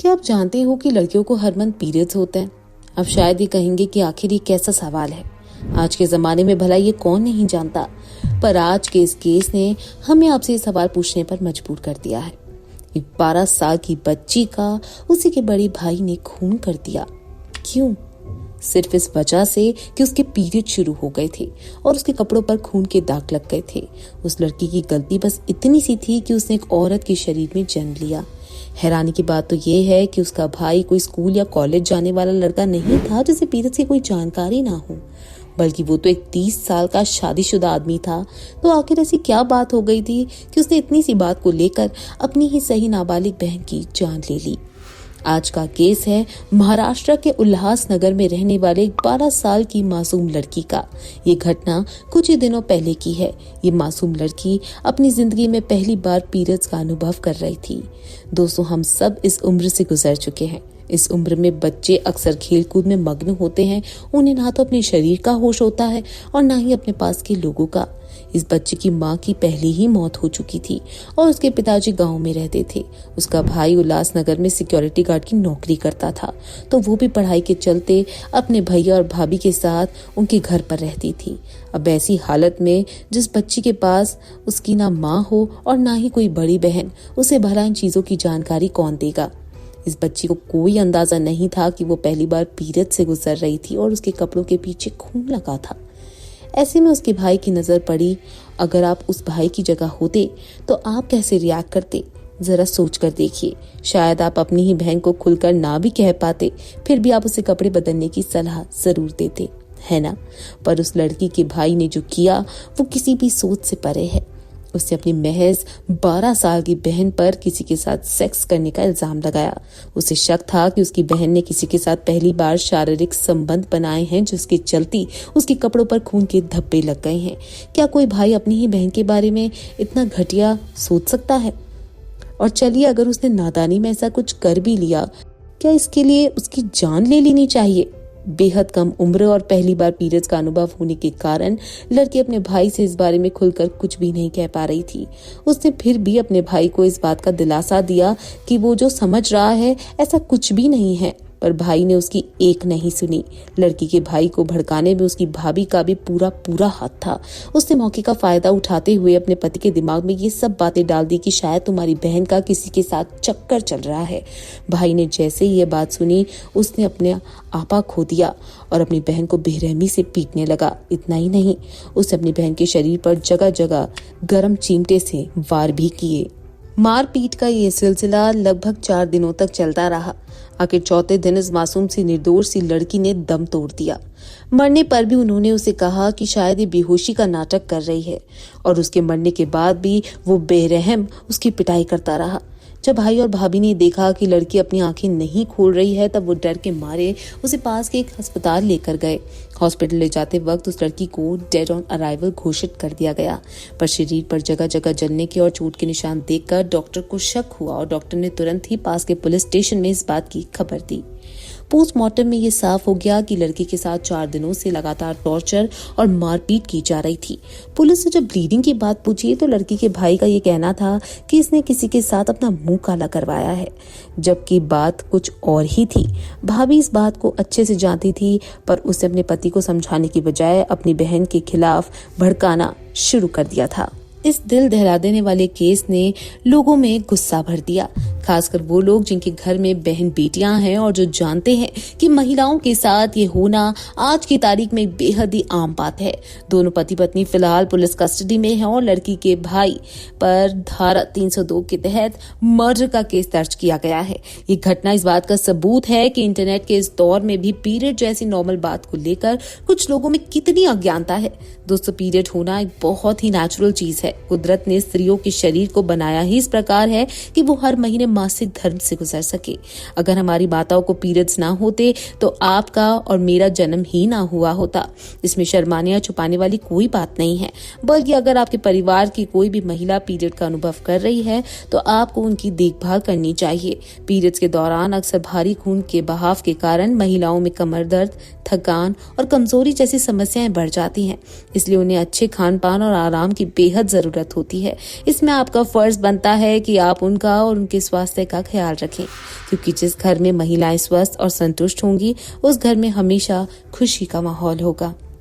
क्या आप जानते हो कि लड़कियों को हर मंथ पीरियड्स होते हैं? अब शायद ये कहेंगे कि आखिर ये कैसा सवाल है। आज के ज़माने में भला ये कौन नहीं जानता, पर आज के इस केस ने हमें आपसे ये सवाल पूछने पर मजबूर कर दिया है। एक 12 साल की बच्ची का उसी के बड़े भाई ने खून कर दिया। क्यों? सिर्फ इस वजह से कि उसके पीरियड शुरू हो गए थे और उसके कपड़ों पर खून के दाग लग गए थे। उस लड़की की गलती बस इतनी सी थी कि उसने एक औरत के शरीर में जन्म लिया। हैरानी की बात तो ये है कि उसका भाई कोई स्कूल या कॉलेज जाने वाला लड़का नहीं था जिसे पीरियड्स की कोई जानकारी ना हो, बल्कि वो तो एक 30 साल का शादीशुदा आदमी था। तो आखिर ऐसी क्या बात हो गई थी कि उसने इतनी सी बात को लेकर अपनी ही सही नाबालिग बहन की जान ले ली। आज का केस है महाराष्ट्र के उल्लासनगर में रहने वाले एक 12 साल की मासूम लड़की का। ये घटना कुछ ही दिनों पहले की है। ये मासूम लड़की अपनी जिंदगी में पहली बार पीरियड्स का अनुभव कर रही थी। दोस्तों, हम सब इस उम्र से गुजर चुके हैं। इस उम्र में बच्चे अक्सर खेलकूद में मग्न होते हैं। उन्हें ना तो अपने शरीर का होश होता है और ना ही अपने पास के लोगों का। इस बच्चे की माँ की पहले ही मौत हो चुकी थी और उसके पिताजी गांव में रहते थे। उसका भाई उल्लासनगर में सिक्योरिटी गार्ड की नौकरी करता था, तो वो भी पढ़ाई के चलते अपने भैया और भाभी के साथ उनके घर पर रहती थी। अब ऐसी हालत में जिस बच्ची के पास उसकी ना माँ हो और ना ही कोई बड़ी बहन, उसे भला इन चीजों की जानकारी कौन देगा। इस बच्ची को कोई अंदाजा नहीं था कि वो पहली बार पीरियड से गुजर रही थी और उसके कपड़ों के पीछे खून लगा था। ऐसे में उसके भाई की नजर पड़ी। अगर आप उस भाई की जगह होते तो आप कैसे रिएक्ट करते? जरा सोच कर देखिए। शायद आप अपनी ही बहन को खुलकर ना भी कह पाते, फिर भी आप उसे कपड़े बदलने की सलाह जरूर देते, है ना? पर उस लड़की के भाई ने जो किया वो किसी भी सोच से परे है। उसने अपनी महज 12 साल की बहन पर किसी के साथ सेक्स करने का इल्जाम लगाया। उसे शक था कि उसकी बहन ने किसी के साथ पहली बार शारीरिक संबंध बनाए हैं, जिसके चलते उसके कपड़ों पर खून के धब्बे लग गए हैं। क्या कोई भाई अपनी ही बहन के बारे में इतना घटिया सोच सकता है? और चलिए, अगर उसने नादानी में ऐसा कुछ कर भी लिया, क्या इसके लिए उसकी जान ले लेनी चाहिए? बेहद कम उम्र और पहली बार पीरियड्स का अनुभव होने के कारण लड़की अपने भाई से इस बारे में खुलकर कुछ भी नहीं कह पा रही थी। उसने फिर भी अपने भाई को इस बात का दिलासा दिया कि वो जो समझ रहा है ऐसा कुछ भी नहीं है, पर भाई ने उसकी एक नहीं सुनी। लड़की के भाई को भड़काने में उसकी भाभी का भी पूरा हाथ था। उसने मौके का फायदा उठाते हुए अपने पति के दिमाग में ये सब बातें डाल दी कि शायद तुम्हारी बहन का किसी के साथ चक्कर चल रहा है। भाई ने जैसे ही ये बात सुनी, उसने अपने आपा खो दिया और अपनी बहन को बेरहमी से पीटने लगा। इतना ही नहीं, उसने अपनी बहन के शरीर पर जगह जगह गर्म चिमटे से वार भी किए। मारपीट का ये सिलसिला लगभग 4 दिनों तक चलता रहा। आखिर चौथे दिन इस मासूम सी निर्दोष सी लड़की ने दम तोड़ दिया। मरने पर भी उन्होंने उसे कहा कि शायद ये बेहोशी का नाटक कर रही है, और उसके मरने के बाद भी वो बेरहम उसकी पिटाई करता रहा। जब भाई और भाभी ने देखा कि लड़की अपनी आंखें नहीं खोल रही है, तब वो डर के मारे उसे पास के एक अस्पताल लेकर गए। हॉस्पिटल ले जाते वक्त उस लड़की को डेड ऑन अराइवल घोषित कर दिया गया, पर शरीर पर जगह जगह जलने के और चोट के निशान देखकर डॉक्टर को शक हुआ और डॉक्टर ने तुरंत ही पास के पुलिस स्टेशन में इस बात की खबर दी। पोस्टमार्टम में ये साफ हो गया कि लड़की के साथ 4 दिनों से लगातार टॉर्चर और मारपीट की जा रही थी। पुलिस से जब ब्लीडिंग की बात पूछी तो लड़की के भाई का ये कहना था कि इसने किसी के साथ अपना मुंह काला करवाया है, जबकि बात कुछ और ही थी। भाभी इस बात को अच्छे से जानती थी, पर उसने अपने पति को समझाने की बजाय अपनी बहन के खिलाफ भड़काना शुरू कर दिया था। इस दिल दहला देने वाले केस ने लोगों में गुस्सा भर दिया, खासकर वो लोग जिनके घर में बहन बेटियां हैं और जो जानते हैं कि महिलाओं के साथ ये होना आज की तारीख में बेहद ही आम बात है। दोनों पति पत्नी फिलहाल पुलिस कस्टडी में हैं और लड़की के भाई पर धारा 302 के तहत मर्डर का केस दर्ज किया गया है। ये घटना इस बात का सबूत है कि इंटरनेट के इस दौर में भी पीरियड जैसी नॉर्मल बात को लेकर कुछ लोगों में कितनी अज्ञानता है। दोस्तों, पीरियड होना एक बहुत ही नेचुरल चीज है। कुदरत ने स्त्रियों के शरीर को बनाया ही इस प्रकार है कि वो हर महीने मासिक धर्म से गुजर सके। अगर हमारी माताओं को पीरियड्स ना होते तो आपका और मेरा जन्म ही ना हुआ होता। इसमें शर्माने या छुपाने वाली कोई बात नहीं है, बल्कि अगर आपके परिवार की कोई भी महिला पीरियड का अनुभव कर रही है तो आपको उनकी देखभाल करनी चाहिए। पीरियड्स के दौरान अक्सर भारी खून के बहाव के कारण महिलाओं में कमर दर्द, थकान और कमजोरी जैसी समस्याएं बढ़ जाती हैं। इसलिए उन्हें अच्छे खान पान और आराम की बेहद जरूरत होती है। इसमें आपका फर्ज बनता है कि आप उनका और उनके स्वास्थ्य का ख्याल रखें, क्योंकि जिस घर में महिलाएं स्वस्थ और संतुष्ट होंगी उस घर में हमेशा खुशी का माहौल होगा।